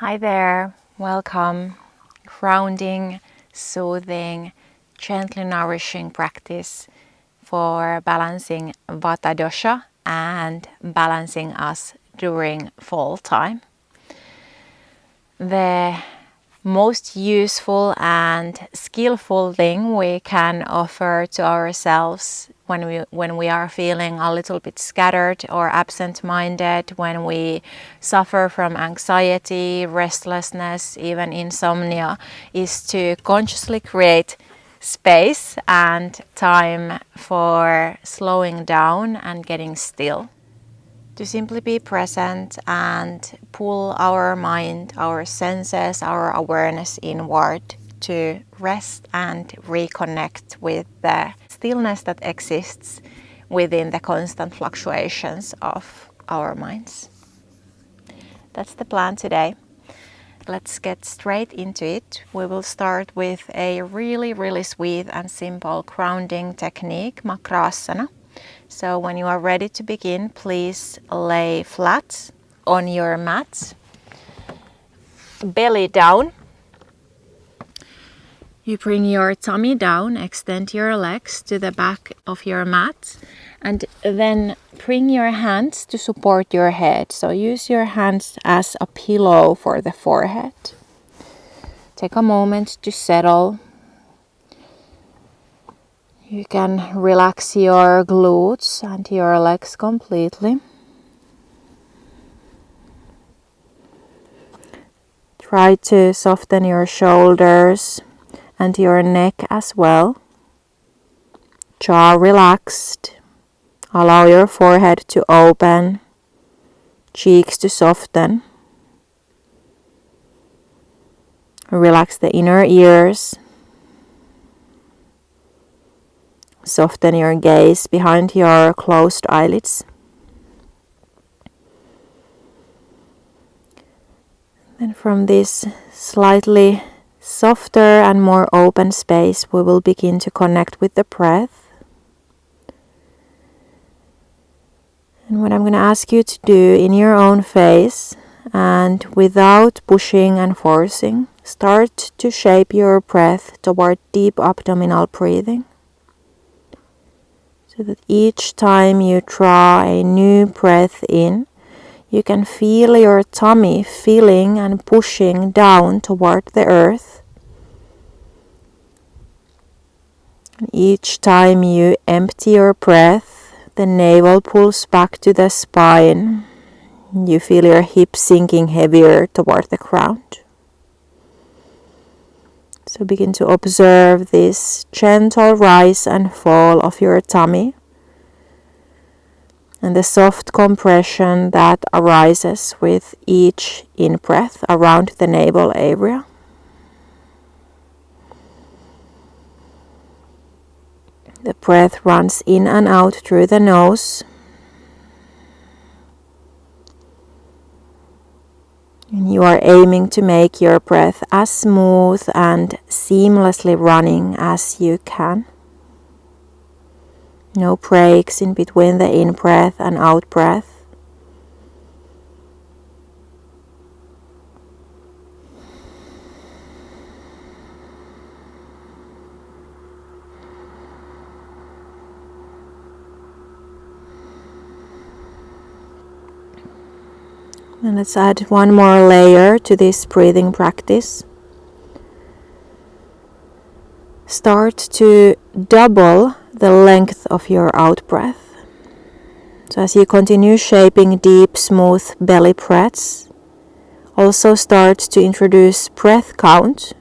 Hi there, welcome. Grounding, soothing, gently nourishing practice for balancing Vata Dosha and balancing us during fall time. The most useful and skillful thing we can offer to ourselves when we are feeling a little bit scattered or absent-minded, when we suffer from anxiety, restlessness, even insomnia, is to consciously create space and time for slowing down and getting still. To simply be present and pull our mind, our senses, our awareness inward to rest and reconnect with the stillness that exists within the constant fluctuations of our minds. That's the plan today. Let's get straight into it. We will start with a really sweet and simple grounding technique, Makrasana. So when you are ready to begin, please lay flat on your mat, belly down. You bring your tummy down, extend your legs to the back of your mat, and then bring your hands to support your head. So use your hands as a pillow for the forehead. Take a moment to settle. You can relax your glutes and your legs completely. Try to soften your shoulders and your neck as well. Jaw relaxed. Allow your forehead to open, cheeks to soften. Relax the inner ears. Soften your gaze behind your closed eyelids. And from this slightly softer and more open space, we will begin to connect with the breath. And what I'm going to ask you to do in your own pace and without pushing and forcing, start to shape your breath toward deep abdominal breathing. So that each time you draw a new breath in, you can feel your tummy filling and pushing down toward the earth. And each time you empty your breath, the navel pulls back to the spine. You feel your hips sinking heavier toward the ground. So begin to observe this gentle rise and fall of your tummy and the soft compression that arises with each in-breath around the navel area. The breath runs in and out through the nose. And you are aiming to make your breath as smooth and seamlessly running as you can. No breaks in between the in-breath and out-breath. And let's add one more layer to this breathing practice. Start to double the length of your out-breath. So as you continue shaping deep, smooth belly breaths, also start to introduce breath count.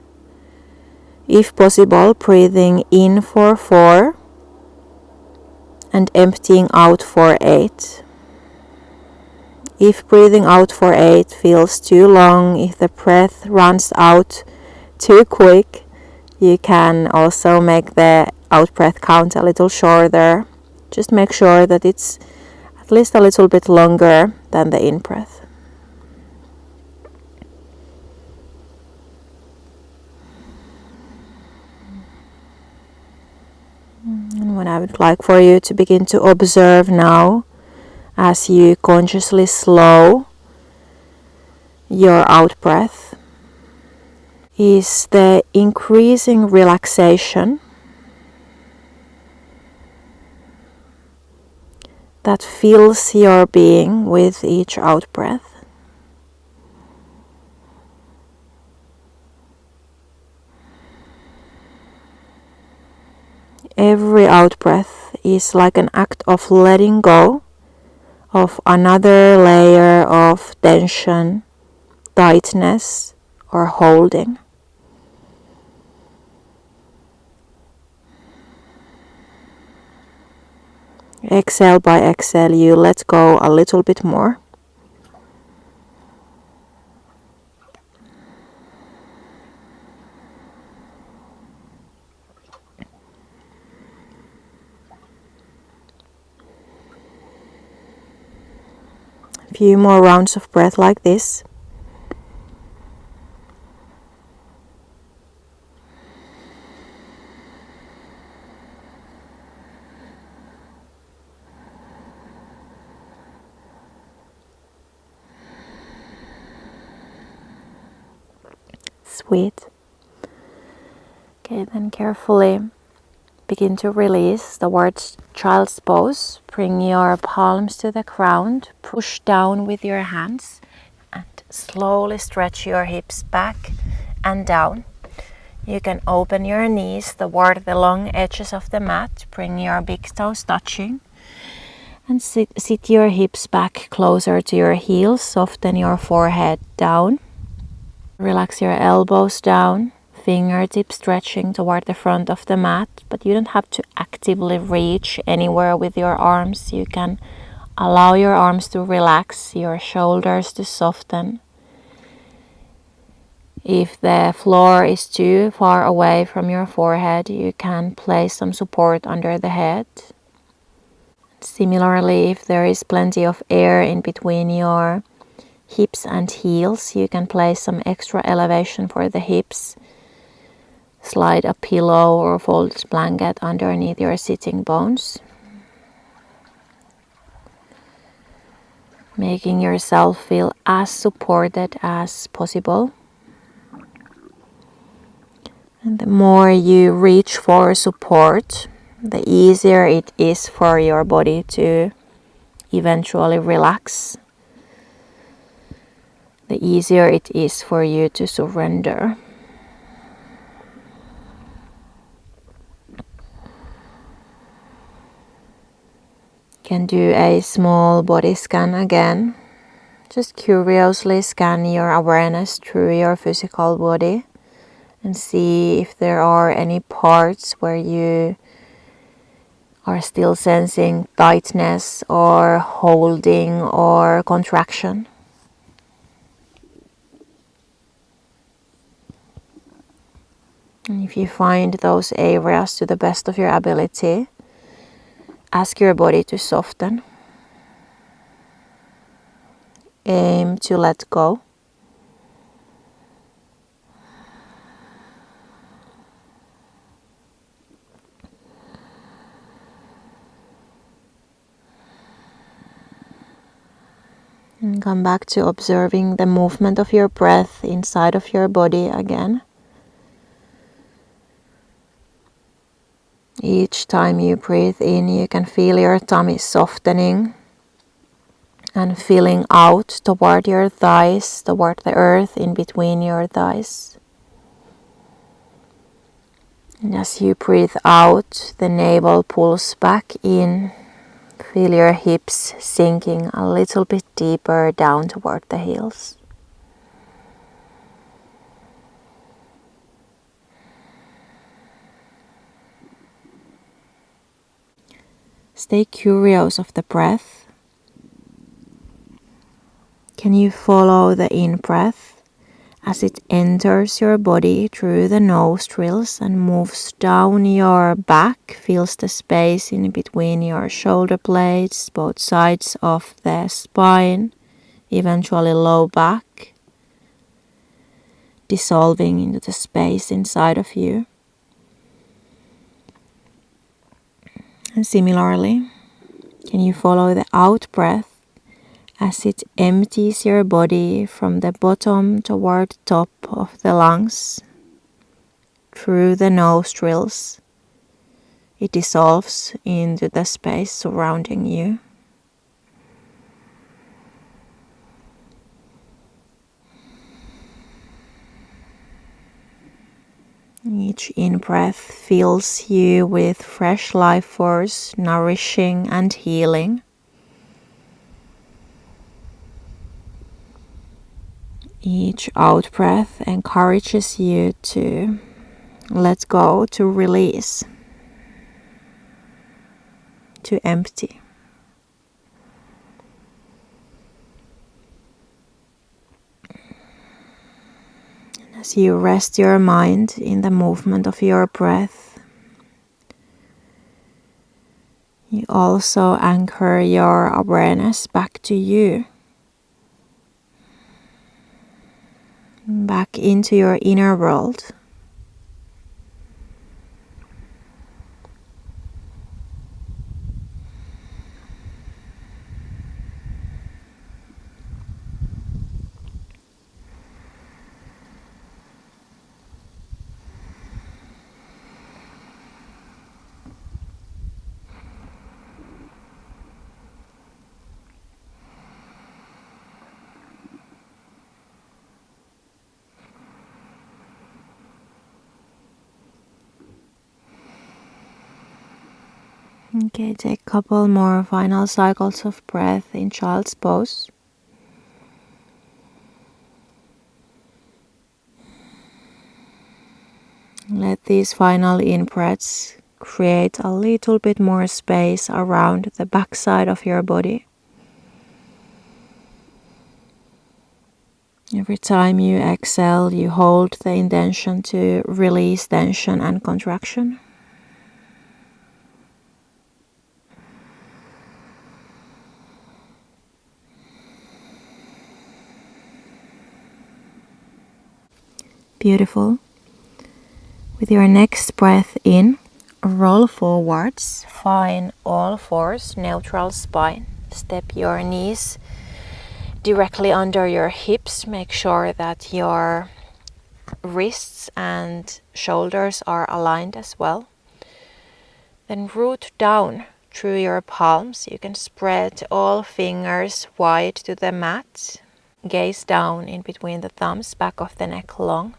If possible, breathing in for 4 and emptying out for 8. If breathing out for 8 feels too long, if the breath runs out too quick, you can also make the out-breath count a little shorter. Just make sure that it's at least a little bit longer than the in-breath. And what I would like for you to begin to observe now, as you consciously slow your out breath is the increasing relaxation that fills your being with each out breath. Every out breath is like an act of letting go of another layer of tension, tightness, or holding. Exhale by exhale, you let go a little bit more. A few more rounds of breath like this. Sweet. Okay, then carefully begin to release the words child's pose. Bring your palms to the ground, push down with your hands, and slowly stretch your hips back and down. You can open your knees toward the long edges of the mat, bring your big toes touching, and sit your hips back closer to your heels, soften your forehead down. Relax your elbows down, fingertips stretching toward the front of the mat, but you don't have to actively reach anywhere with your arms. You can allow your arms to relax, your shoulders to soften. If the floor is too far away from your forehead, you can place some support under the head. Similarly, if there is plenty of air in between your hips and heels, you can place some extra elevation for the hips. Slide a pillow or folded blanket underneath your sitting bones, making yourself feel as supported as possible. And the more you reach for support, the easier it is for your body to eventually relax. The easier it is for you to surrender. You can do a small body scan again. Just curiously scan your awareness through your physical body and see if there are any parts where you are still sensing tightness or holding or contraction. And if you find those areas to the best of your ability, ask your body to soften. Aim to let go. And come back to observing the movement of your breath inside of your body again. Each time you breathe in, you can feel your tummy softening and feeling out toward your thighs, toward the earth in between your thighs. And as you breathe out, the navel pulls back in. Feel your hips sinking a little bit deeper down toward the heels. Stay curious of the breath. Can you follow the in-breath as it enters your body through the nostrils and moves down your back, fills the space in between your shoulder blades, both sides of the spine, eventually low back, dissolving into the space inside of you. And similarly, can you follow the out breath as it empties your body from the bottom toward the top of the lungs, through the nostrils. It dissolves into the space surrounding you. Each in-breath fills you with fresh life force, nourishing and healing. Each out-breath encourages you to let go, to release, to empty. As you rest your mind in the movement of your breath, you also anchor your awareness back to you, back into your inner world. Okay, take a couple more final cycles of breath in child's pose. Let these final in-breaths create a little bit more space around the backside of your body. Every time you exhale, you hold the intention to release tension and contraction. Beautiful. With your next breath in, roll forwards, find all fours, neutral spine. Step your knees directly under your hips. Make sure that your wrists and shoulders are aligned as well. Then root down through your palms. You can spread all fingers wide to the mat. Gaze down in between the thumbs, back of the neck long.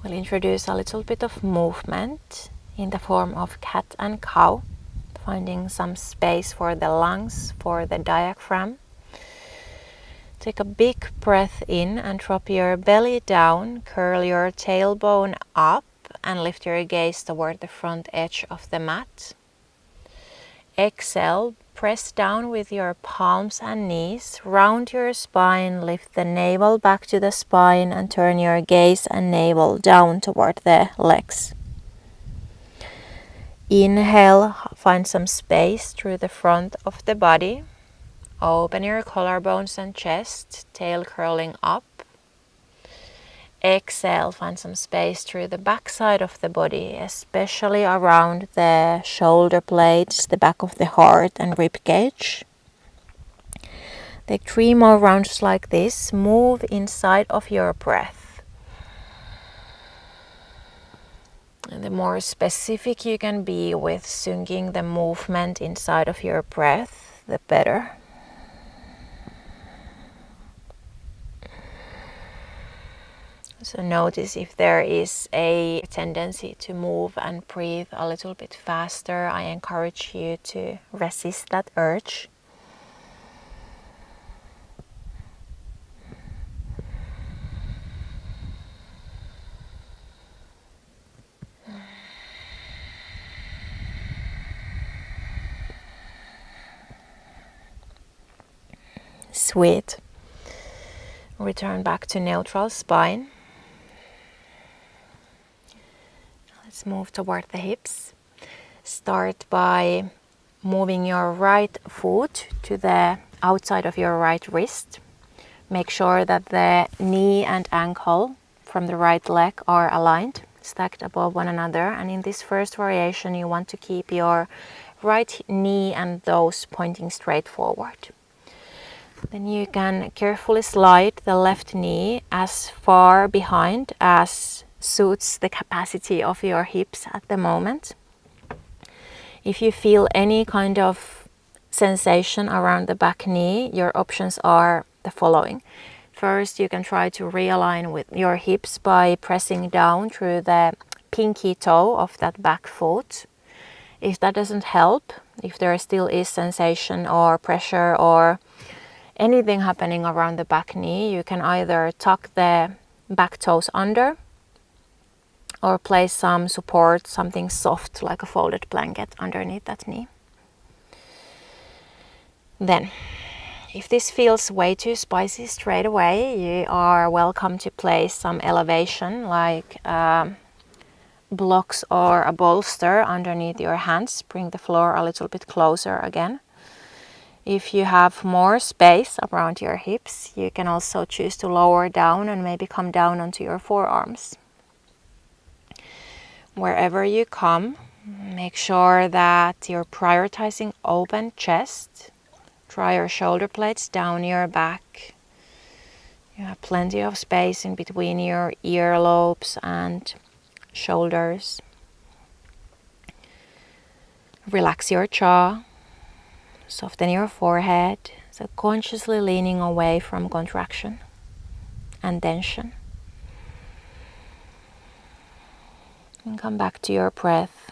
We'll introduce a little bit of movement in the form of cat and cow, finding some space for the lungs, for the diaphragm. Take a big breath in and drop your belly down, curl your tailbone up and lift your gaze toward the front edge of the mat. Exhale, press down with your palms and knees, round your spine, lift the navel back to the spine and turn your gaze and navel down toward the legs. Inhale, find some space through the front of the body. Open your collarbones and chest, tail curling up. Exhale, find some space through the back side of the body, especially around the shoulder blades, the back of the heart and rib cage. Take 3 more rounds like this. Move inside of your breath. And the more specific you can be with syncing the movement inside of your breath, the better. So notice if there is a tendency to move and breathe a little bit faster. I encourage you to resist that urge. Sweet. Return back to neutral spine. Let's move toward the hips. Start by moving your right foot to the outside of your right wrist. Make sure that the knee and ankle from the right leg are aligned, stacked above one another. And in this first variation, you want to keep your right knee and toes pointing straight forward. Then you can carefully slide the left knee as far behind as suits the capacity of your hips at the moment. If you feel any kind of sensation around the back knee, your options are the following. First, you can try to realign with your hips by pressing down through the pinky toe of that back foot. If that doesn't help, if there still is sensation or pressure or anything happening around the back knee, you can either tuck the back toes under or place some support, something soft like a folded blanket underneath that knee. Then, if this feels way too spicy straight away, you are welcome to place some elevation like blocks or a bolster underneath your hands. Bring the floor a little bit closer again. If you have more space around your hips, you can also choose to lower down and maybe come down onto your forearms. Wherever you come, make sure that you're prioritizing open chest. Draw your shoulder blades down your back. You have plenty of space in between your earlobes and shoulders. Relax your jaw. Soften your forehead. So consciously leaning away from contraction and tension. And come back to your breath.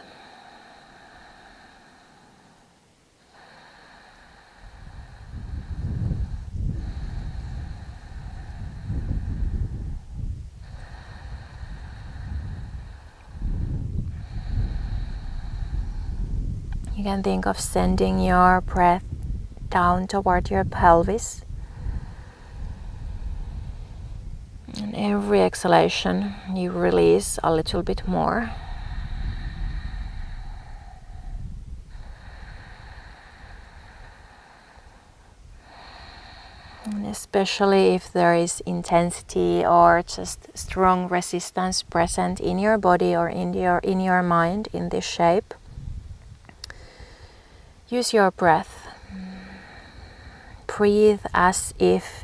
You can think of sending your breath down toward your pelvis. And every exhalation, you release a little bit more. And especially if there is intensity or just strong resistance present in your body or in your mind in this shape, use your breath. Breathe as if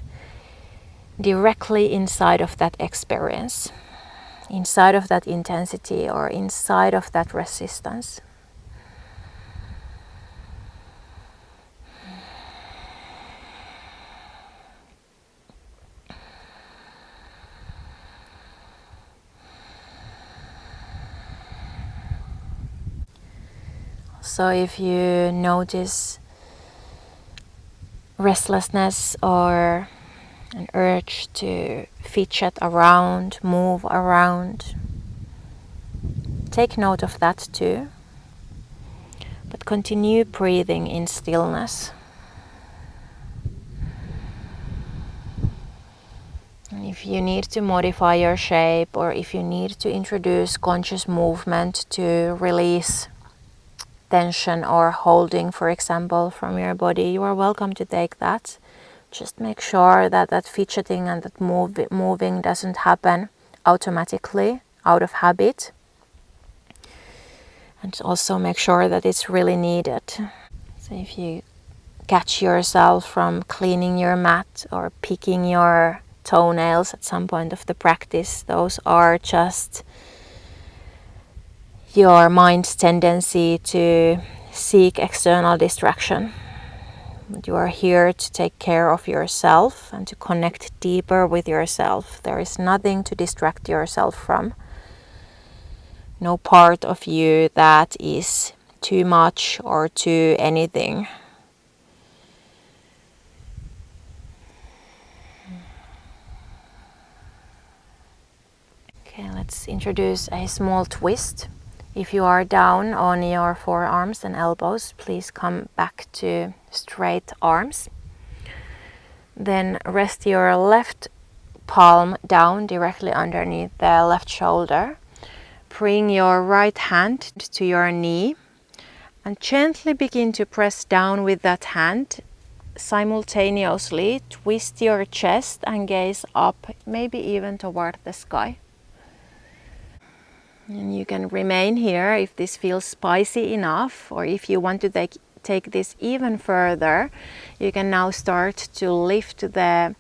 directly inside of that experience, inside of that intensity or inside of that resistance. So if you notice restlessness or an urge to fidget around, move around, take note of that too. But continue breathing in stillness. And if you need to modify your shape or if you need to introduce conscious movement to release tension or holding, for example, from your body, you are welcome to take that. Just make sure that that fidgeting and that moving doesn't happen automatically out of habit. And also make sure that it's really needed. So if you catch yourself from cleaning your mat or picking your toenails at some point of the practice, those are just your mind's tendency to seek external distraction. You are here to take care of yourself and to connect deeper with yourself. There is nothing to distract yourself from. No part of you that is too much or too anything. Okay, let's introduce a small twist. If you are down on your forearms and elbows, please come back to straight arms. Then rest your left palm down directly underneath the left shoulder. Bring your right hand to your knee and gently begin to press down with that hand. Simultaneously twist your chest and gaze up, maybe even toward the sky. And you can remain here if this feels spicy enough, or if you want to take this even further, you can now start to lift the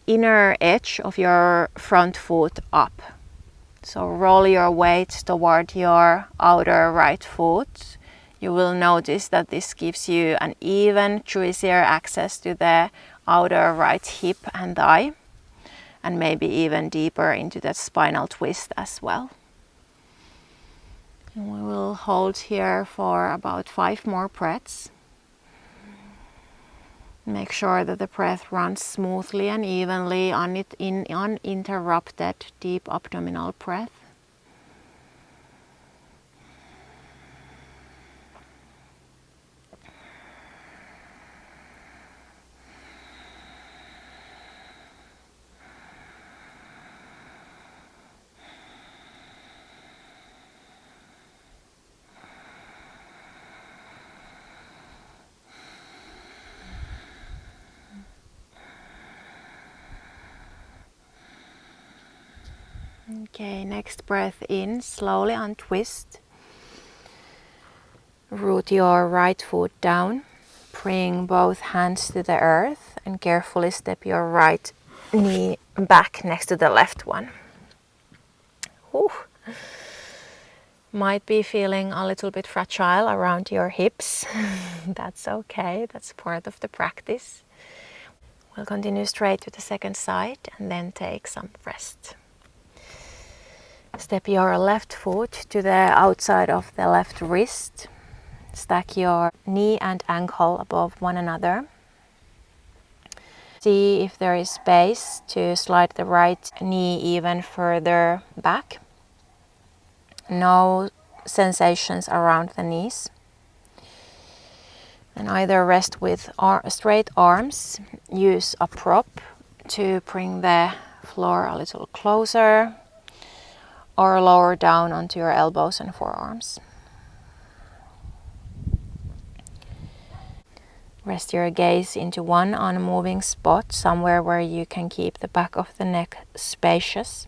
inner edge of your front foot up. So roll your weight toward your outer right foot. You will notice that this gives you an even juicier access to the outer right hip and thigh, and maybe even deeper into that spinal twist as well. And we will hold here for about 5 more breaths. Make sure that the breath runs smoothly and evenly, uninterrupted, deep abdominal breath. Okay, next breath in, slowly untwist. Root your right foot down. Bring both hands to the earth and carefully step your right knee back next to the left one. Whew. Might be feeling a little bit fragile around your hips. That's okay, that's part of the practice. We'll continue straight to the second side and then take some rest. Step your left foot to the outside of the left wrist. Stack your knee and ankle above one another. See if there is space to slide the right knee even further back. No sensations around the knees. And either rest with straight arms, use a prop to bring the floor a little closer, or lower down onto your elbows and forearms. Rest your gaze into one unmoving spot, somewhere where you can keep the back of the neck spacious.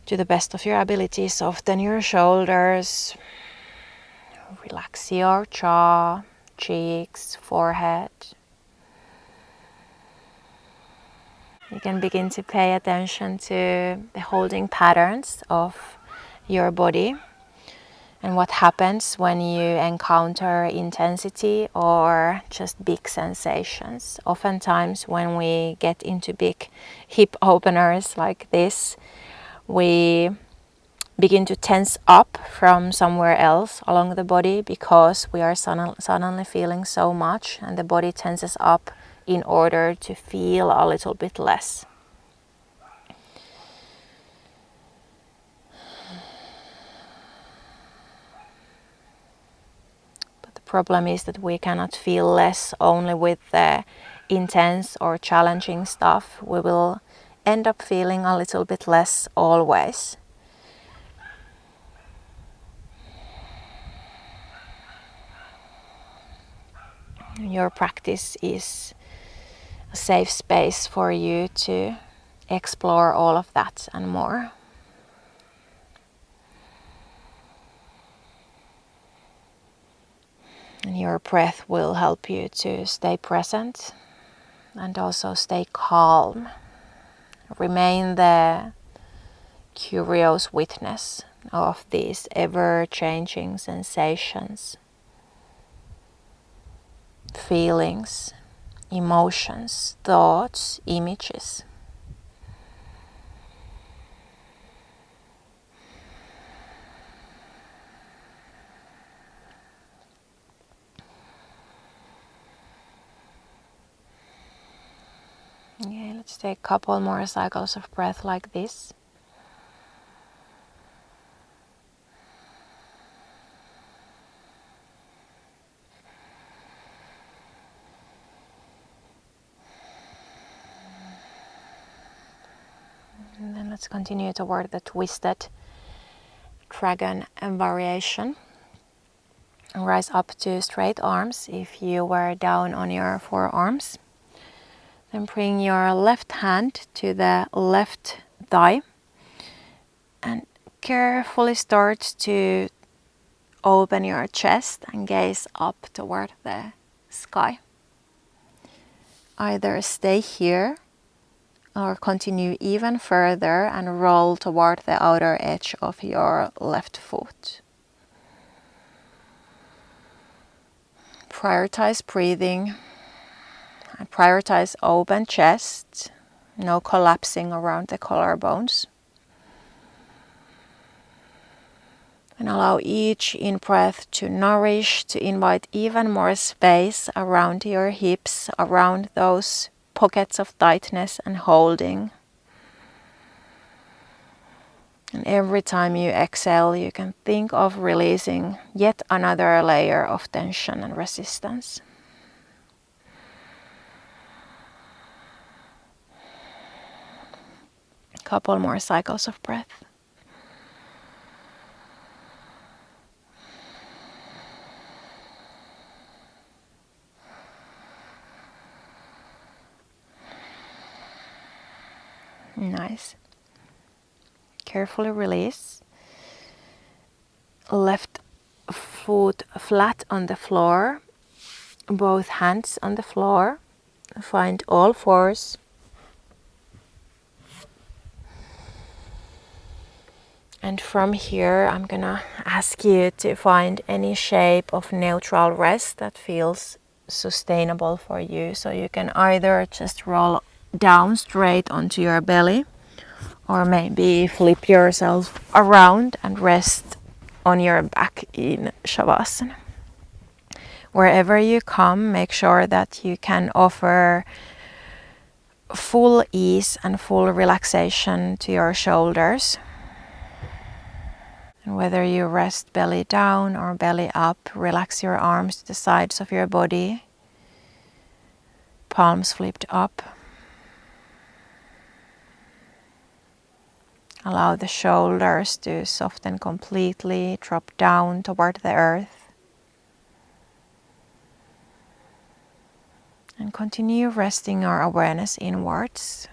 To the best of your ability, soften your shoulders, relax your jaw, cheeks, forehead. You can begin to pay attention to the holding patterns of your body and what happens when you encounter intensity or just big sensations. Oftentimes when we get into big hip openers like this, we begin to tense up from somewhere else along the body because we are suddenly feeling so much, and the body tenses up in order to feel a little bit less. But the problem is that we cannot feel less only with the intense or challenging stuff. We will end up feeling a little bit less always. Your practice is a safe space for you to explore all of that and more. And your breath will help you to stay present and also stay calm. Remain the curious witness of these ever-changing sensations, feelings, emotions, thoughts, images. Okay, let's take a couple more cycles of breath like this. And then let's continue toward the twisted dragon variation. Rise up to straight arms if you were down on your forearms. Then bring your left hand to the left thigh and carefully start to open your chest and gaze up toward the sky. Either stay here or continue even further and roll toward the outer edge of your left foot. Prioritize breathing and prioritize open chest, no collapsing around the collarbones. And allow each in-breath to nourish, to invite even more space around your hips, around those pockets of tightness and holding. And every time you exhale, you can think of releasing yet another layer of tension and resistance. A couple more cycles of breath. Nice. Carefully release. Left foot flat on the floor, both hands on the floor. Find all fours. And from here, I'm gonna ask you to find any shape of neutral rest that feels sustainable for you. So you can either just roll down straight onto your belly, or maybe flip yourself around and rest on your back in shavasana. Wherever you come, make sure that you can offer full ease and full relaxation to your shoulders. And whether you rest belly down or belly up, relax your arms to the sides of your body, palms flipped up. Allow the shoulders to soften completely, drop down toward the earth. And continue resting your awareness inwards.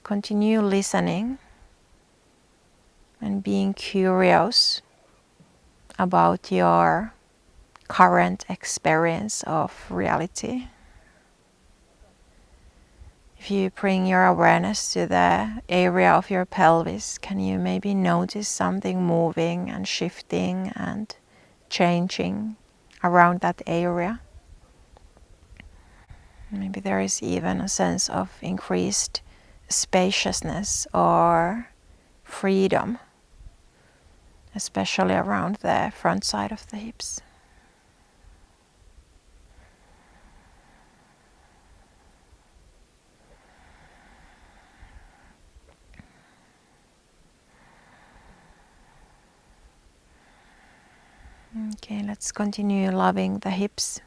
Continue listening and being curious about your current experience of reality. If you bring your awareness to the area of your pelvis, can you maybe notice something moving and shifting and changing around that area? Maybe there is even a sense of increased spaciousness or freedom, especially around the front side of the hips. Okay, let's continue loving the hips.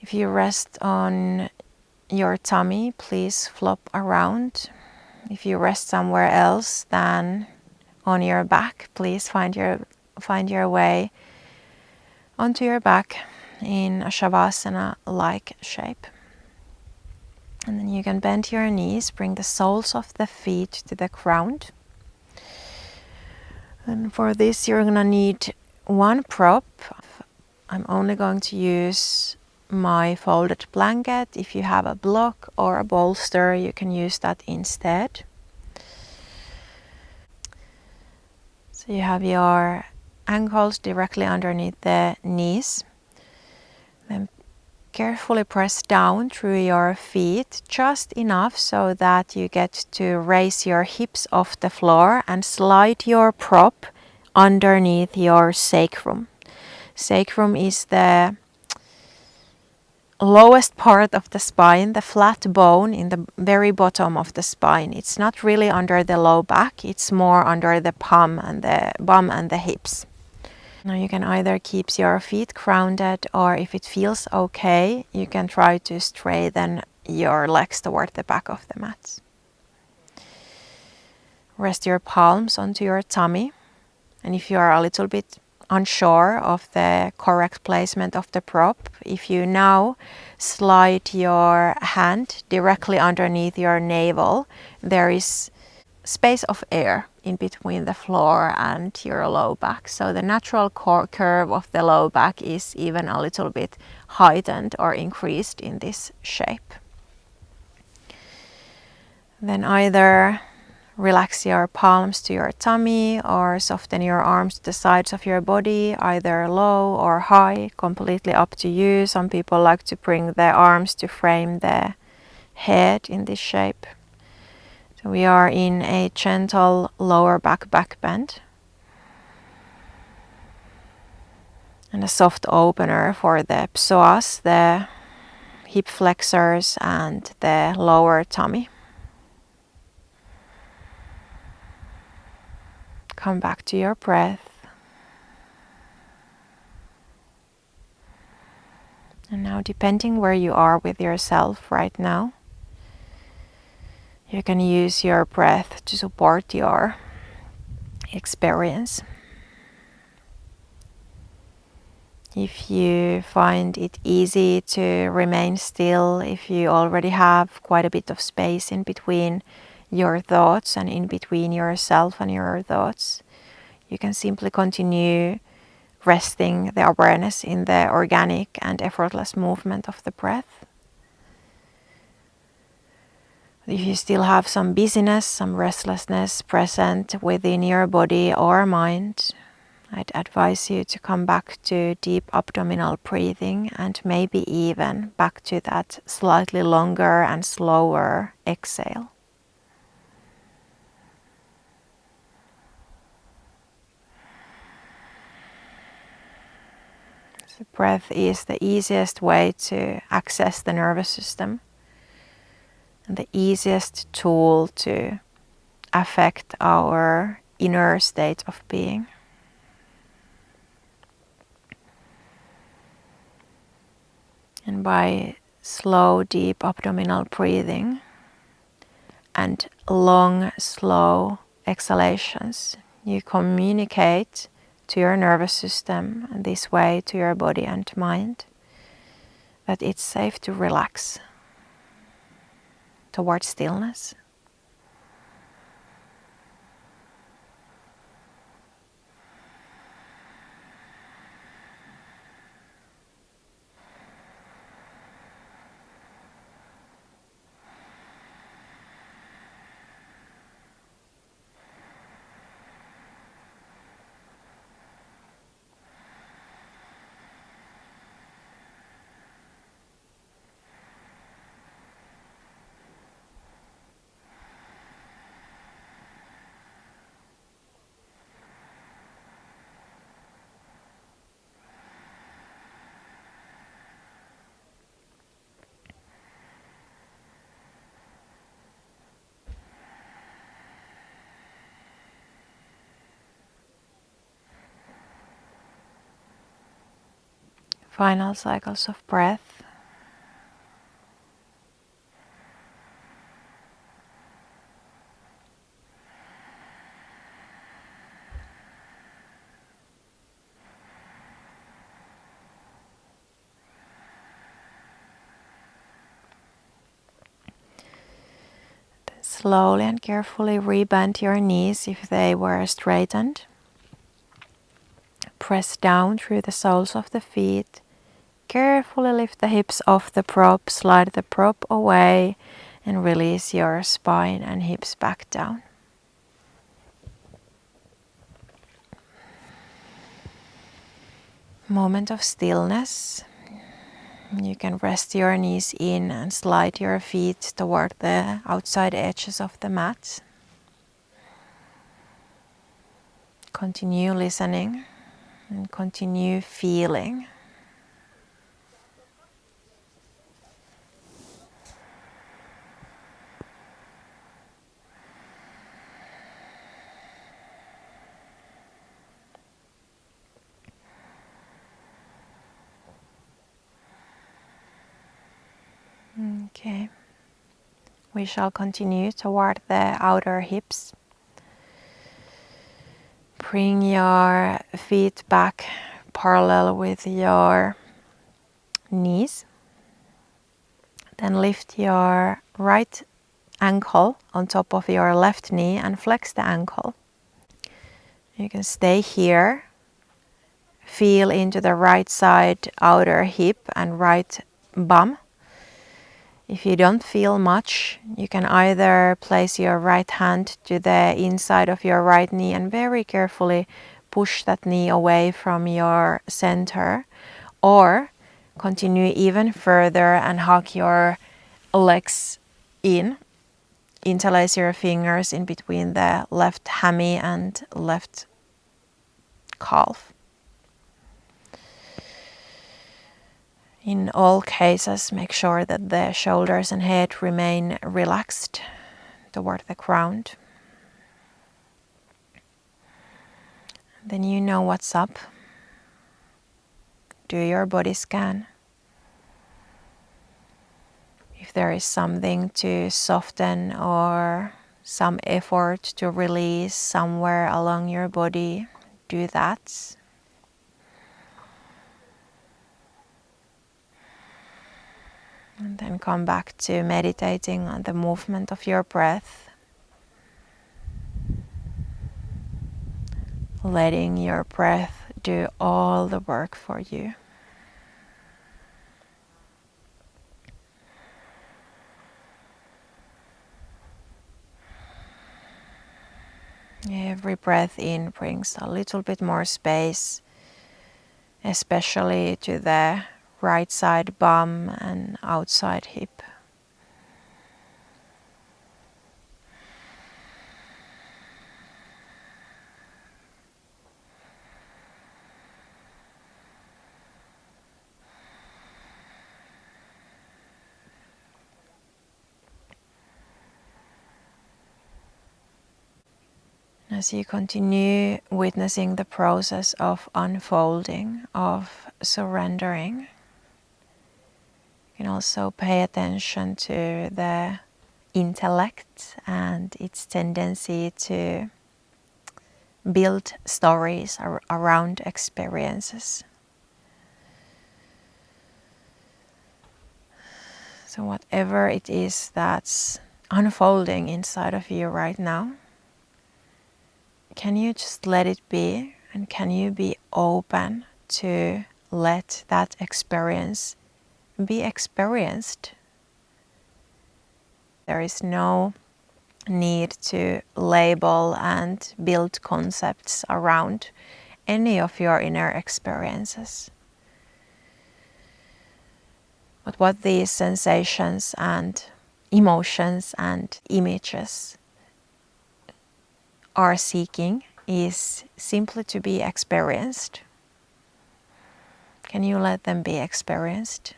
If you rest on your tummy, please flop around. If you rest somewhere else than on your back, please find your way onto your back in a shavasana-like shape. And then you can bend your knees, bring the soles of the feet to the ground. And for this, you're gonna need one prop. I'm only going to use my folded blanket. If you have a block or a bolster, you can use that instead. So you have your ankles directly underneath the knees. Then carefully press down through your feet just enough so that you get to raise your hips off the floor and slide your prop underneath your sacrum. Sacrum is the lowest part of the spine, the flat bone in the very bottom of the spine. It's not really under the low back, it's more under the bum and the hips. Now you can either keep your feet grounded, or if it feels okay, you can try to straighten your legs toward the back of the mat. Rest your palms onto your tummy, and if you are a little bit unsure of the correct placement of the prop, if you now slide your hand directly underneath your navel, there is space of air in between the floor and your low back. So the natural curve of the low back is even a little bit heightened or increased in this shape. Then either relax your palms to your tummy or soften your arms to the sides of your body, either low or high, completely up to you. Some people like to bring their arms to frame the head in this shape. So we are in a gentle lower back bend. And a soft opener for the psoas, the hip flexors and the lower tummy. Come back to your breath. And now, depending where you are with yourself right now, you can use your breath to support your experience. If you find it easy to remain still, if you already have quite a bit of space in between your thoughts and in between yourself and your thoughts, you can simply continue resting the awareness in the organic and effortless movement of the breath. If you still have some busyness, some restlessness present within your body or mind, I'd advise you to come back to deep abdominal breathing and maybe even back to that slightly longer and slower exhale. The breath is the easiest way to access the nervous system and the easiest tool to affect our inner state of being. And by slow, deep abdominal breathing and long, slow exhalations, you communicate to your nervous system and this way to your body and mind that it's safe to relax towards stillness. Final cycles of breath. Then slowly and carefully rebend your knees if they were straightened. Press down through the soles of the feet. Carefully lift the hips off the prop, slide the prop away and release your spine and hips back down. Moment of stillness. You can rest your knees in and slide your feet toward the outside edges of the mat. Continue listening and continue feeling. Okay, we shall continue toward the outer hips. Bring your feet back parallel with your knees. Then lift your right ankle on top of your left knee and flex the ankle. You can stay here. Feel into the right side outer hip and right bum. If you don't feel much, you can either place your right hand to the inside of your right knee and very carefully push that knee away from your center, or continue even further and hug your legs in. Interlace your fingers in between the left hammy and left calf. In all cases, make sure that the shoulders and head remain relaxed toward the ground. Then you know what's up. Do your body scan. If there is something to soften or some effort to release somewhere along your body, do that. And then come back to meditating on the movement of your breath. Letting your breath do all the work for you. Every breath in brings a little bit more space, especially to the right side bum and outside hip. As you continue witnessing the process of unfolding, of surrendering, you can also pay attention to the intellect and its tendency to build stories around experiences. So whatever it is that's unfolding inside of you right now, can you just let it be, and can you be open to let that experience be experienced? There is no need to label and build concepts around any of your inner experiences. But what these sensations and emotions and images are seeking is simply to be experienced. Can you let them be experienced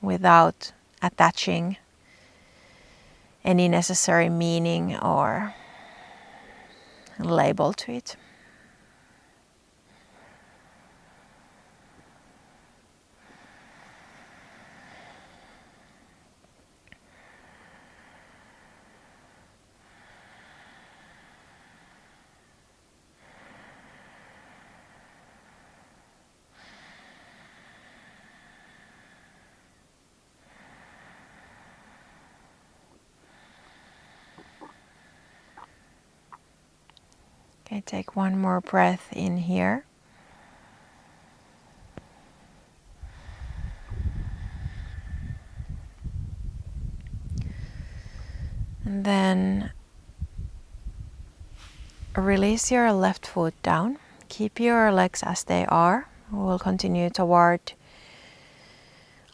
without attaching any necessary meaning or label to it? Okay, take one more breath in here. And then release your left foot down. Keep your legs as they are. We'll continue toward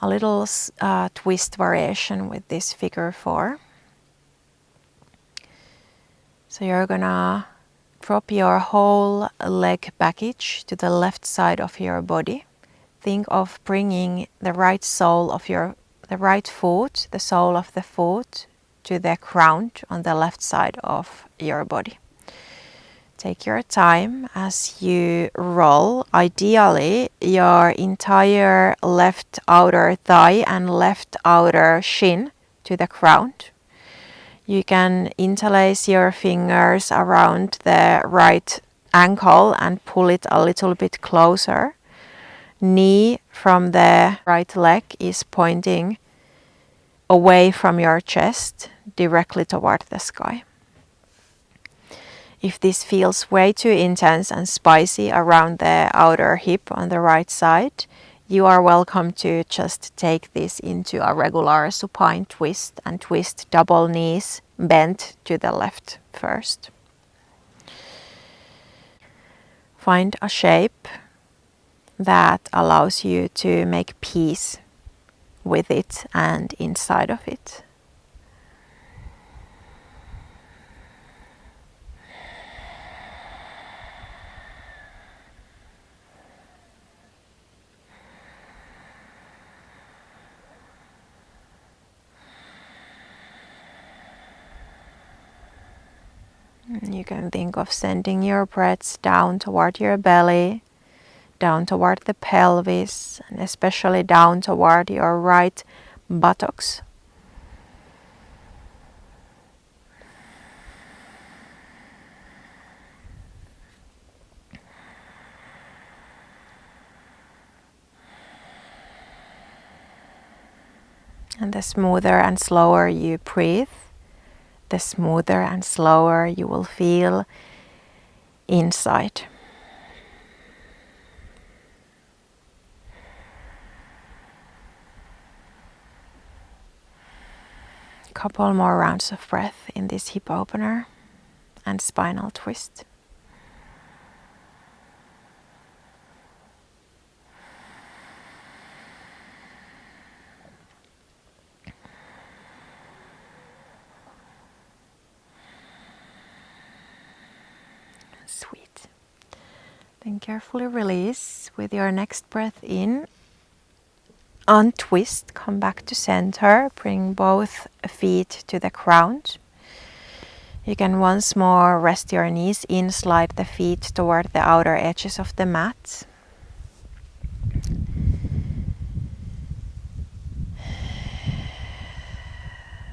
a little twist variation with this figure 4. So you're gonna drop your whole leg package to the left side of your body. Think of bringing the right sole of the right foot, the sole of the foot, to the ground on the left side of your body. Take your time as you roll. Ideally, your entire left outer thigh and left outer shin to the ground. You can interlace your fingers around the right ankle and pull it a little bit closer. Knee from the right leg is pointing away from your chest, directly toward the sky. If this feels way too intense and spicy around the outer hip on the right side, you are welcome to just take this into a regular supine twist and twist double knees bent to the left first. Find a shape that allows you to make peace with it and inside of it. You can think of sending your breaths down toward your belly, down toward the pelvis, and especially down toward your right buttocks. And the smoother and slower you breathe, the smoother and slower you will feel inside. Couple more rounds of breath in this hip opener and spinal twist. Sweet. Then carefully release with your next breath in. Untwist, come back to center, bring both feet to the ground. You can once more rest your knees in, slide the feet toward the outer edges of the mat.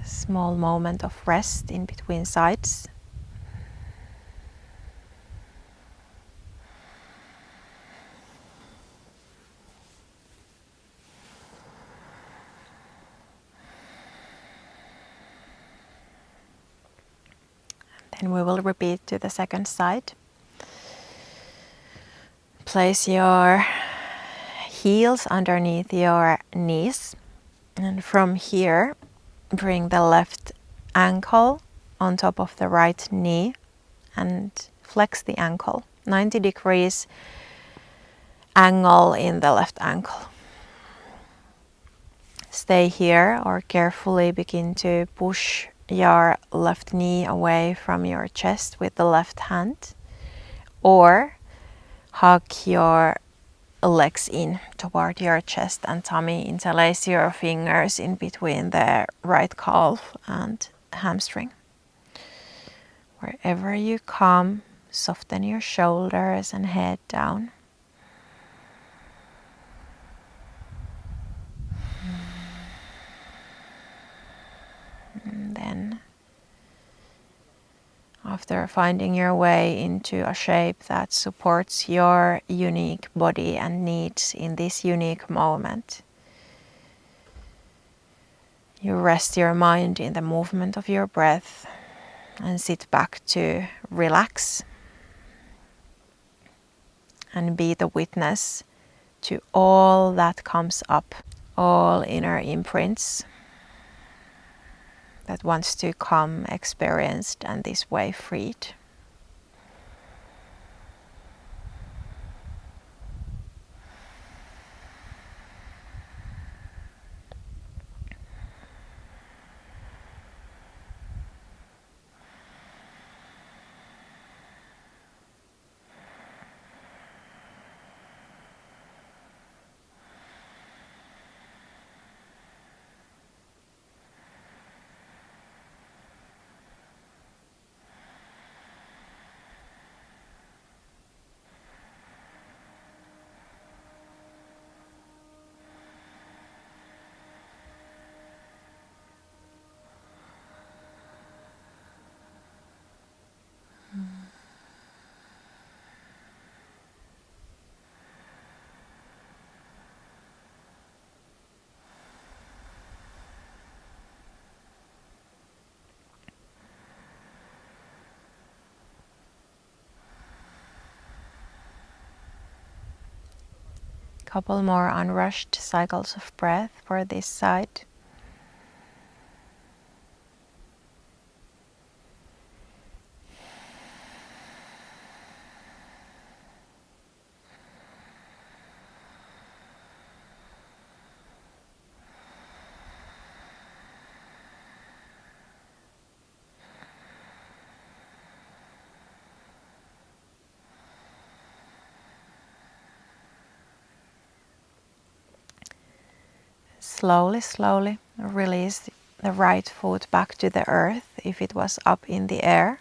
Small moment of rest in between sides. And we will repeat to the second side. Place your heels underneath your knees, and from here bring the left ankle on top of the right knee and flex the ankle. 90 degrees angle in the left ankle. Stay here or carefully begin to push your left knee away from your chest with the left hand, or hug your legs in toward your chest and tummy. Interlace your fingers in between the right calf and hamstring. Wherever you come, soften your shoulders and head down. And then, after finding your way into a shape that supports your unique body and needs in this unique moment, you rest your mind in the movement of your breath and sit back to relax and be the witness to all that comes up, all inner imprints that wants to come experienced and this way freed. Couple more unrushed cycles of breath for this side. Slowly release the right foot back to the earth if it was up in the air.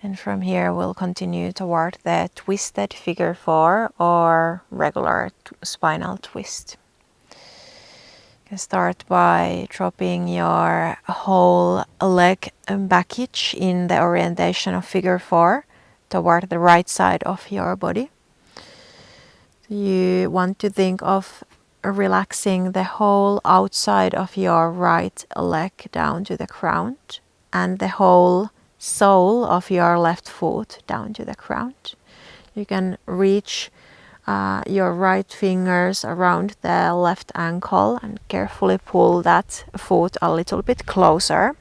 And from here we'll continue toward the twisted figure 4 or regular spinal twist. You can start by dropping your whole leg backage in the orientation of figure 4 toward the right side of your body. You want to think of relaxing the whole outside of your right leg down to the ground and the whole sole of your left foot down to the ground. You can reach your right fingers around the left ankle and carefully pull that foot a little bit closer.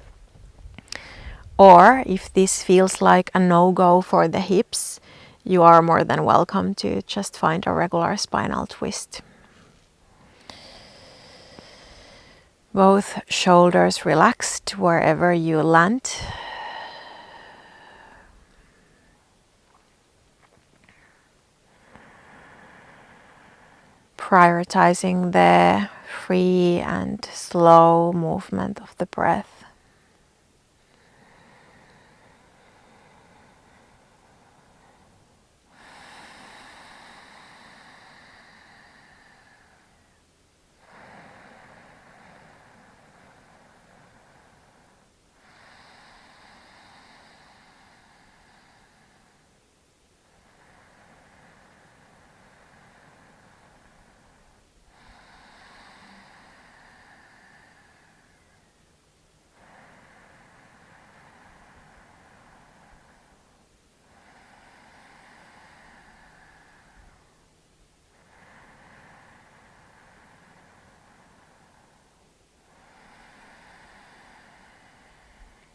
Or if this feels like a no-go for the hips, you are more than welcome to just find a regular spinal twist. Both shoulders relaxed wherever you land. Prioritizing the free and slow movement of the breath.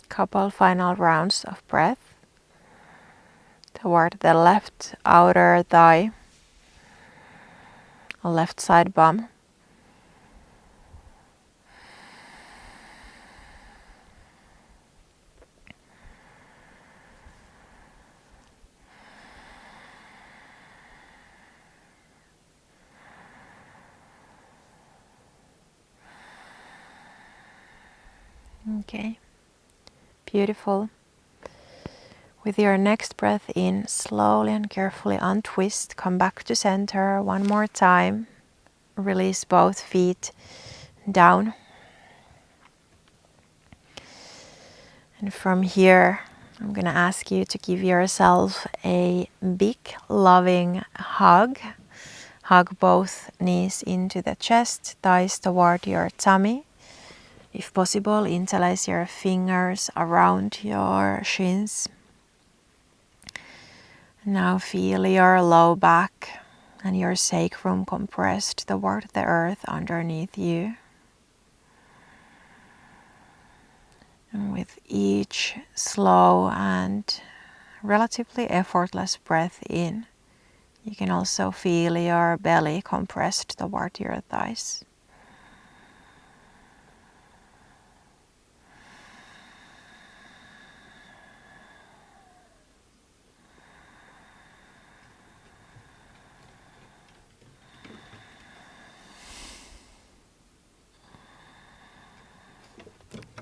Couple final rounds of breath toward the left outer thigh, left side bum. Okay, beautiful. With your next breath in, slowly and carefully untwist, come back to center one more time. Release both feet down. And from here, I'm going to ask you to give yourself a big, loving hug. Hug both knees into the chest, thighs toward your tummy. If possible, interlace your fingers around your shins. Now feel your low back and your sacrum compressed toward the earth underneath you. And with each slow and relatively effortless breath in, you can also feel your belly compressed toward your thighs.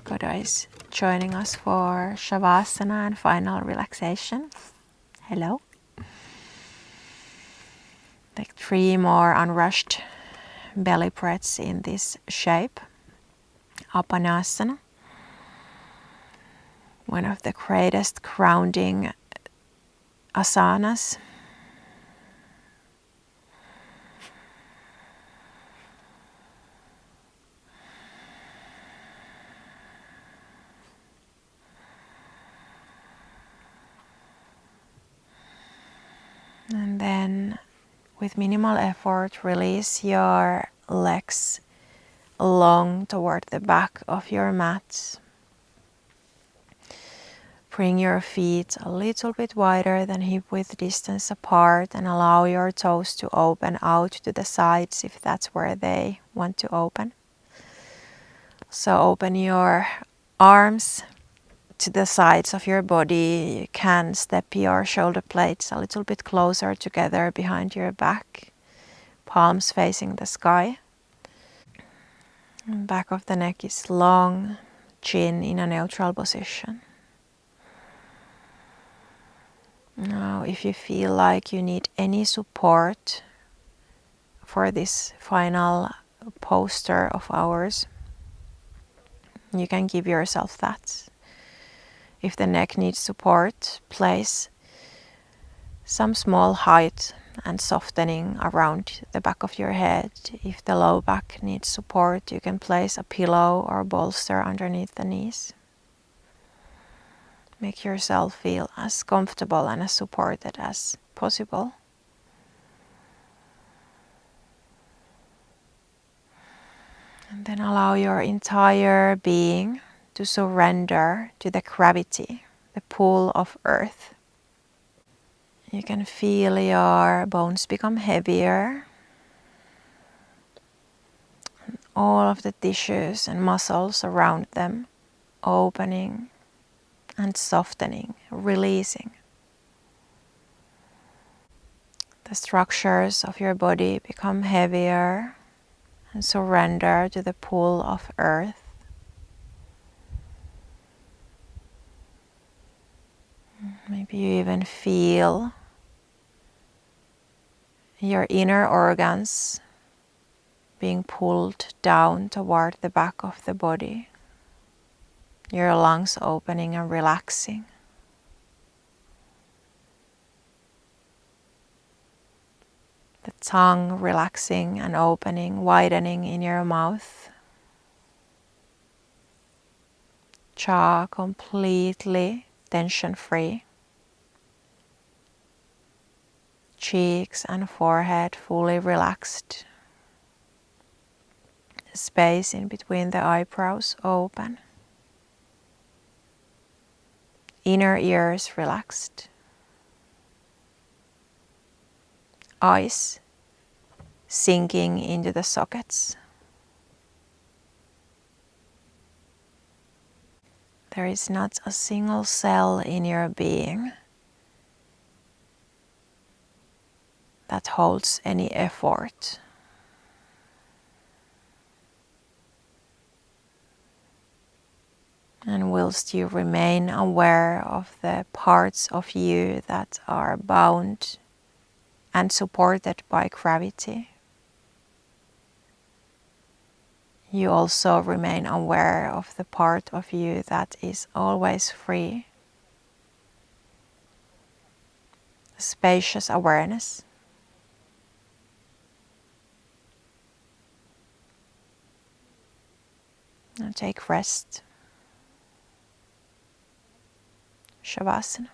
Koda is joining us for shavasana and final relaxation. Hello. Take 3 more unrushed belly breaths in this shape. Apanasana, one of the greatest grounding asanas. And then With minimal effort, release your legs long toward the back of your mat. Bring your feet a little bit wider than hip width distance apart and allow your toes to open out to the sides if that's where they want to open. So open your arms to the sides of your body. You can step your shoulder blades a little bit closer together behind your back, palms facing the sky. Back of the neck is long, chin in a neutral position. Now, if you feel like you need any support for this final posture of ours, you can give yourself that. If the neck needs support, place some small height and softening around the back of your head. If the low back needs support, you can place a pillow or bolster underneath the knees. Make yourself feel as comfortable and as supported as possible. And then allow your entire being to surrender to the gravity, the pull of earth. You can feel your bones become heavier. All of the tissues and muscles around them opening and softening, releasing. The structures of your body become heavier and surrender to the pull of earth. Maybe you even feel your inner organs being pulled down toward the back of the body. Your lungs opening and relaxing. The tongue relaxing and opening, widening in your mouth. Jaw completely tension-free. Cheeks and forehead fully relaxed. The space in between the eyebrows open. Inner ears relaxed. Eyes sinking into the sockets. There is not a single cell in your being that holds any effort. And whilst you remain aware of the parts of you that are bound and supported by gravity, you also remain aware of the part of you that is always free. Spacious awareness. Now take rest. Shavasana.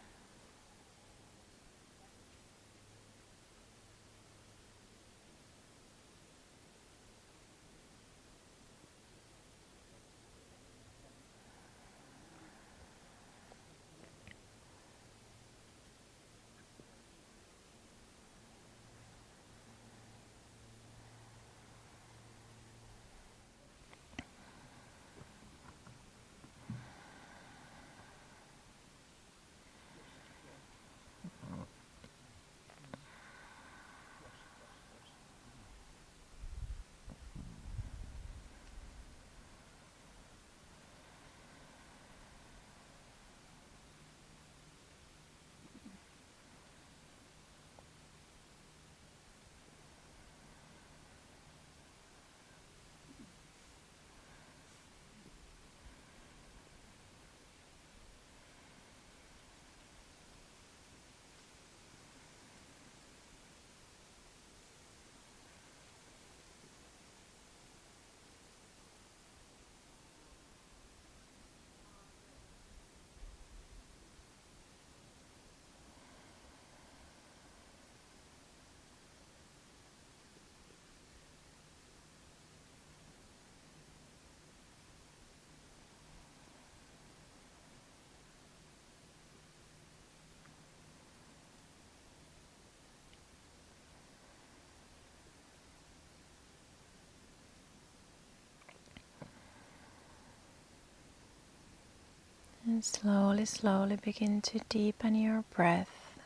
Slowly, slowly begin to deepen your breath.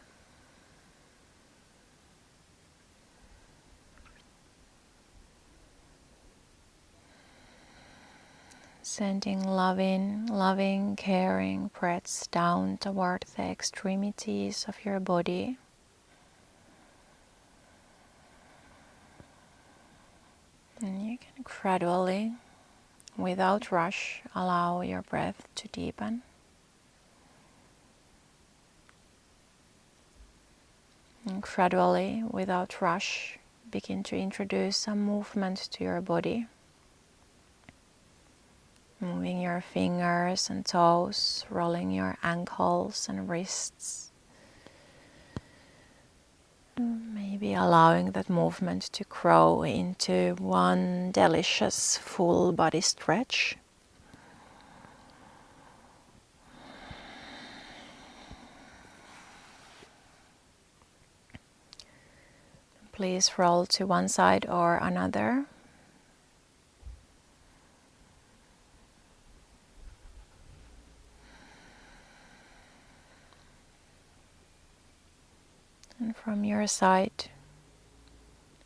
Sending loving, caring breaths down toward the extremities of your body. And you can gradually, without rush, allow your breath to deepen. And gradually, without rush, begin to introduce some movement to your body. Moving your fingers and toes, rolling your ankles and wrists. Maybe allowing that movement to grow into one delicious full body stretch. Please roll to one side or another. And from your side,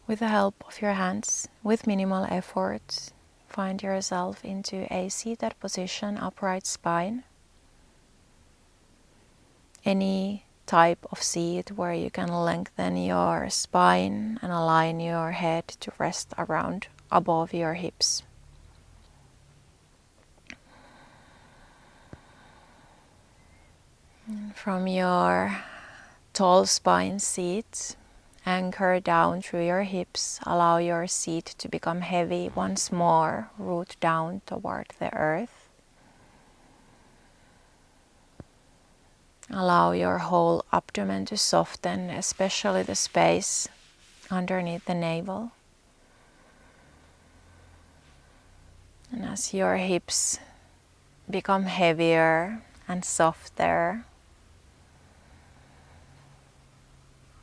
with the help of your hands, with minimal effort, find yourself into a seated position, upright spine. Any type of seat where you can lengthen your spine and align your head to rest around above your hips. And from your tall spine seat, anchor down through your hips, allow your seat to become heavy once more, root down toward the earth. Allow your whole abdomen to soften, especially the space underneath the navel. And as your hips become heavier and softer,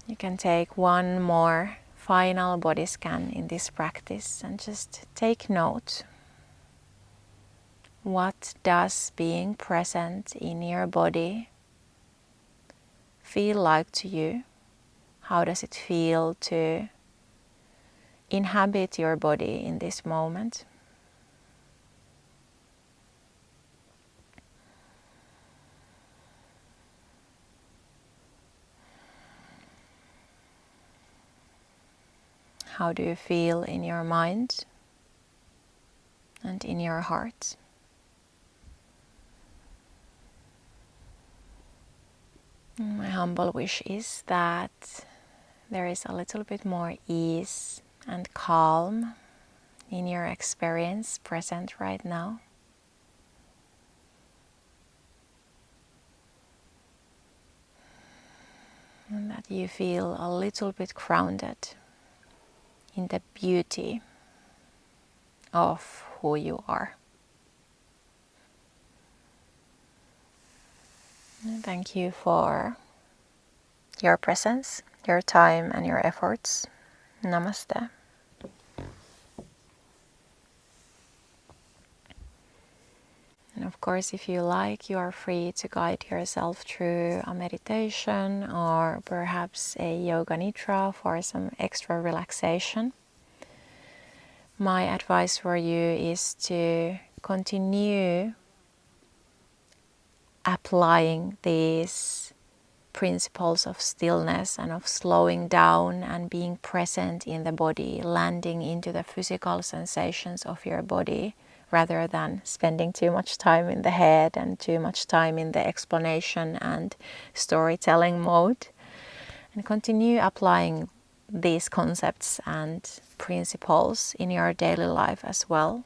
you can take one more final body scan in this practice and just take note. What does being present in your body feel like to you? How does it feel to inhabit your body in this moment? How do you feel in your mind and in your heart? My humble wish is that there is a little bit more ease and calm in your experience present right now. And that you feel a little bit grounded in the beauty of who you are. And thank you for your presence, your time, and your efforts. Namaste. And of course, if you like, you are free to guide yourself through a meditation or perhaps a yoga nidra for some extra relaxation. My advice for you is to continue applying these principles of stillness and of slowing down and being present in the body, landing into the physical sensations of your body, rather than spending too much time in the head and too much time in the explanation and storytelling mode. And continue applying these concepts and principles in your daily life as well.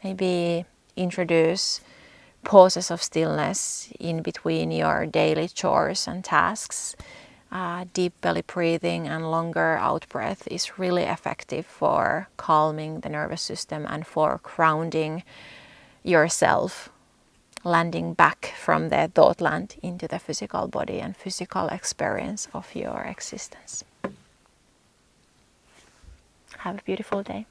Maybe introduce pauses of stillness in between your daily chores and tasks. Deep belly breathing and longer out breath is really effective for calming the nervous system and for grounding yourself, landing back from the thought land into the physical body and physical experience of your existence. Have a beautiful day.